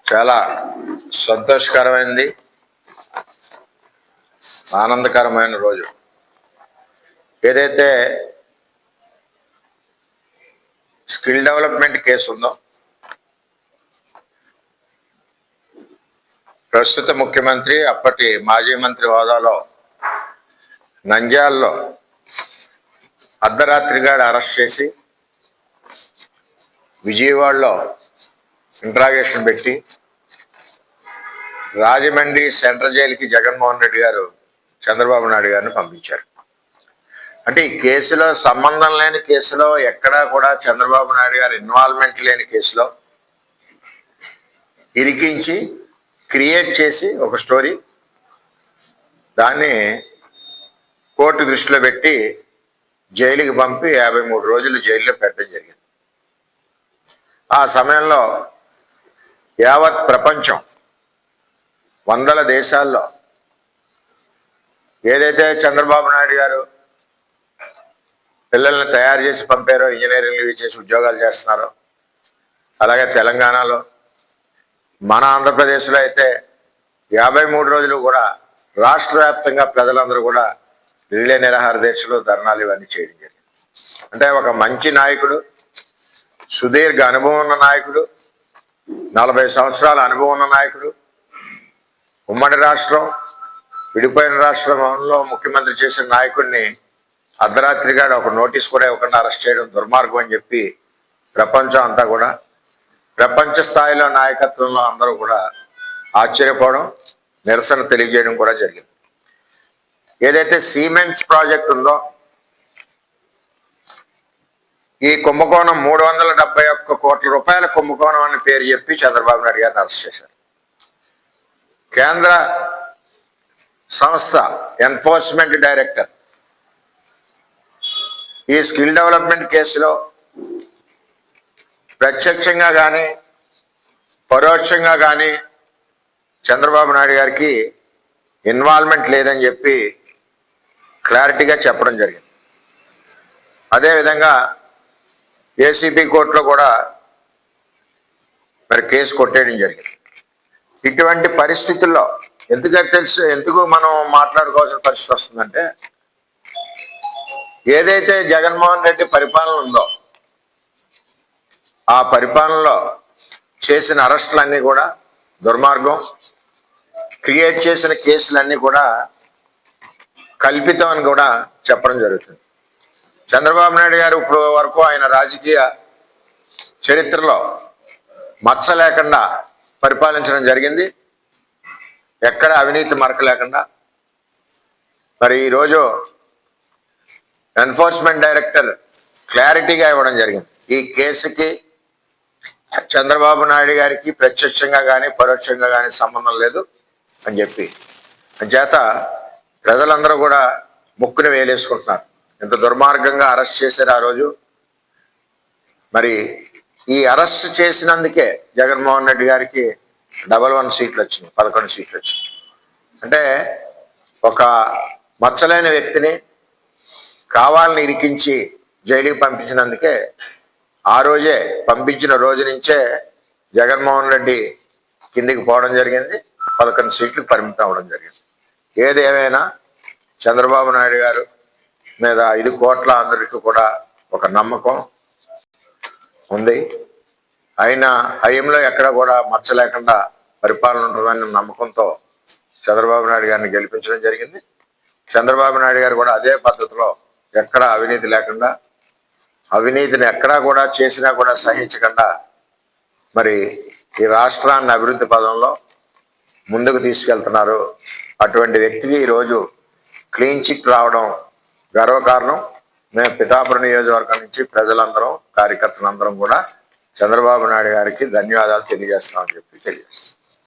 చాలా సంతోషకరమైనది, ఆనందకరమైన రోజు. ఏదైతే స్కిల్ డెవలప్మెంట్ కేసు ఉందో, ప్రస్తుత ముఖ్యమంత్రి అప్పటి మాజీ మంత్రి హోదాలో నంద్యాలలో అర్ధరాత్రిగా అరెస్ట్ చేసి విజయవాడలో ఇంట్రాగేషన్ పెట్టి రాజమండ్రి సెంట్రల్ జైలుకి జగన్మోహన్ రెడ్డి గారు చంద్రబాబు నాయుడు గారిని పంపించారు. అంటే ఈ కేసులో సంబంధం లేని కేసులో, ఎక్కడా కూడా చంద్రబాబు నాయుడు గారి ఇన్వాల్వ్మెంట్ లేని కేసులో ఇరికించి క్రియేట్ చేసి ఒక స్టోరీ, దాన్ని కోర్టు దృష్టిలో పెట్టి జైలుకి పంపి 53 రోజులు జైల్లో పెట్టడం జరిగింది. ఆ సమయంలో యావత్ ప్రపంచం, వందల దేశాల్లో ఏదైతే చంద్రబాబు నాయుడు గారు పిల్లల్ని తయారు చేసి పంపారో, ఇంజనీరింగ్లు చేసి ఉద్యోగాలు చేస్తున్నారో, అలాగే తెలంగాణలో, మన ఆంధ్రప్రదేశ్లో అయితే 53 రోజులు కూడా రాష్ట్ర వ్యాప్తంగా ప్రజలందరూ కూడా రిలే నిరాహార దీక్షలు, ధర్నాలు ఇవన్నీ చేయడం జరిగింది. అంటే ఒక మంచి నాయకుడు, సుదీర్ఘ అనుభవం ఉన్న నాయకుడు, 40 సంవత్సరాల అనుభవం ఉన్న నాయకుడు, ఉమ్మడి రాష్ట్రం, విడిపోయిన రాష్ట్రంలో ముఖ్యమంత్రి చేసిన నాయకుడిని అర్ధరాత్రిగా ఒక నోటీస్ కూడా ఇవ్వకుండా అరెస్ట్ చేయడం దుర్మార్గం అని చెప్పి ప్రపంచం అంతా కూడా, ప్రపంచ స్థాయిలో నాయకత్వంలో అందరూ కూడా ఆశ్చర్యపోవడం, నిరసన తెలియజేయడం కూడా జరిగింది. ఏదైతే సిమెంట్స్ ప్రాజెక్ట్ ఉందో, ఈ కుంభకోణం 371 కోట్ల రూపాయల కుంభకోణం అని పేరు చెప్పి చంద్రబాబు నాయుడు గారిని అరెస్ట్ చేశారు. కేంద్ర సంస్థ ఎన్ఫోర్స్మెంట్ డైరెక్టర్ ఈ స్కిల్ డెవలప్మెంట్ కేసులో ప్రత్యక్షంగా కానీ పరోక్షంగా కానీ చంద్రబాబు నాయుడు గారికి ఇన్వాల్వ్మెంట్ లేదని చెప్పి క్లారిటీగా చెప్పడం జరిగింది. అదేవిధంగా ఏసీబీ కోర్టులో కూడా మరి కేసు కొట్టేయడం జరిగింది. ఇటువంటి పరిస్థితుల్లో ఎందుకు మనం మాట్లాడుకోవాల్సిన పరిస్థితి వస్తుందంటే, ఏదైతే జగన్మోహన్ రెడ్డి పరిపాలన ఉందో, ఆ పరిపాలనలో చేసిన అరెస్టులన్నీ కూడా దుర్మార్గం, క్రియేట్ చేసిన కేసులన్నీ కూడా కల్పితం అని కూడా చెప్పడం జరుగుతుంది. చంద్రబాబు నాయుడు గారు ఇప్పుడు వరకు ఆయన రాజకీయ చరిత్రలో మచ్చ లేకుండా పరిపాలించడం జరిగింది, ఎక్కడ అవినీతి మరక లేకుండా. మరి ఈరోజు ఎన్ఫోర్స్మెంట్ డైరెక్టర్ క్లారిటీగా ఇవ్వడం జరిగింది, ఈ కేసుకి చంద్రబాబు నాయుడు గారికి ప్రత్యక్షంగా కానీ పరోక్షంగా కానీ సంబంధం లేదు అని చెప్పి. చేత ప్రజలందరూ కూడా ముక్కుని వేలేసుకుంటున్నారు. ఎంత దుర్మార్గంగా అరెస్ట్ చేశారు ఆ రోజు. మరి ఈ అరెస్ట్ చేసినందుకే జగన్మోహన్ రెడ్డి గారికి 11 సీట్లు వచ్చినాయి, 11 సీట్లు వచ్చినాయి. అంటే ఒక మచ్చలేని వ్యక్తిని కావాలని ఇరికించి జైలుకి పంపించినందుకే, ఆ రోజే పంపించిన రోజు నుంచే జగన్మోహన్ రెడ్డి కిందికి పోవడం జరిగింది, 11 సీట్లకు పరిమితం అవ్వడం జరిగింది. ఏదేమైనా చంద్రబాబు నాయుడు గారు మీద 5 కోట్ల అందరికీ కూడా ఒక నమ్మకం ఉంది. అయినా హయంలో ఎక్కడ కూడా మచ్చ లేకుండా పరిపాలన ఉంటుందన్న నమ్మకంతో చంద్రబాబు నాయుడు గారిని గెలిపించడం జరిగింది. చంద్రబాబు నాయుడు గారు కూడా అదే పద్ధతిలో ఎక్కడ అవినీతి లేకుండా, అవినీతిని ఎక్కడా కూడా చేసినా కూడా సహించకుండా మరి ఈ రాష్ట్రాన్ని అభివృద్ధి పదంలో ముందుకు తీసుకెళ్తున్నారు. అటువంటి వ్యక్తికి ఈరోజు క్లీన్ చిట్ రావడం గర్వకారణం. మేము పిఠాపురం నియోజకవర్గం నుంచి ప్రజలందరం, కార్యకర్తలందరం కూడా చంద్రబాబు నాయుడు గారికి ధన్యవాదాలు తెలియజేస్తున్నామని చెప్పి తెలియజేస్తాం.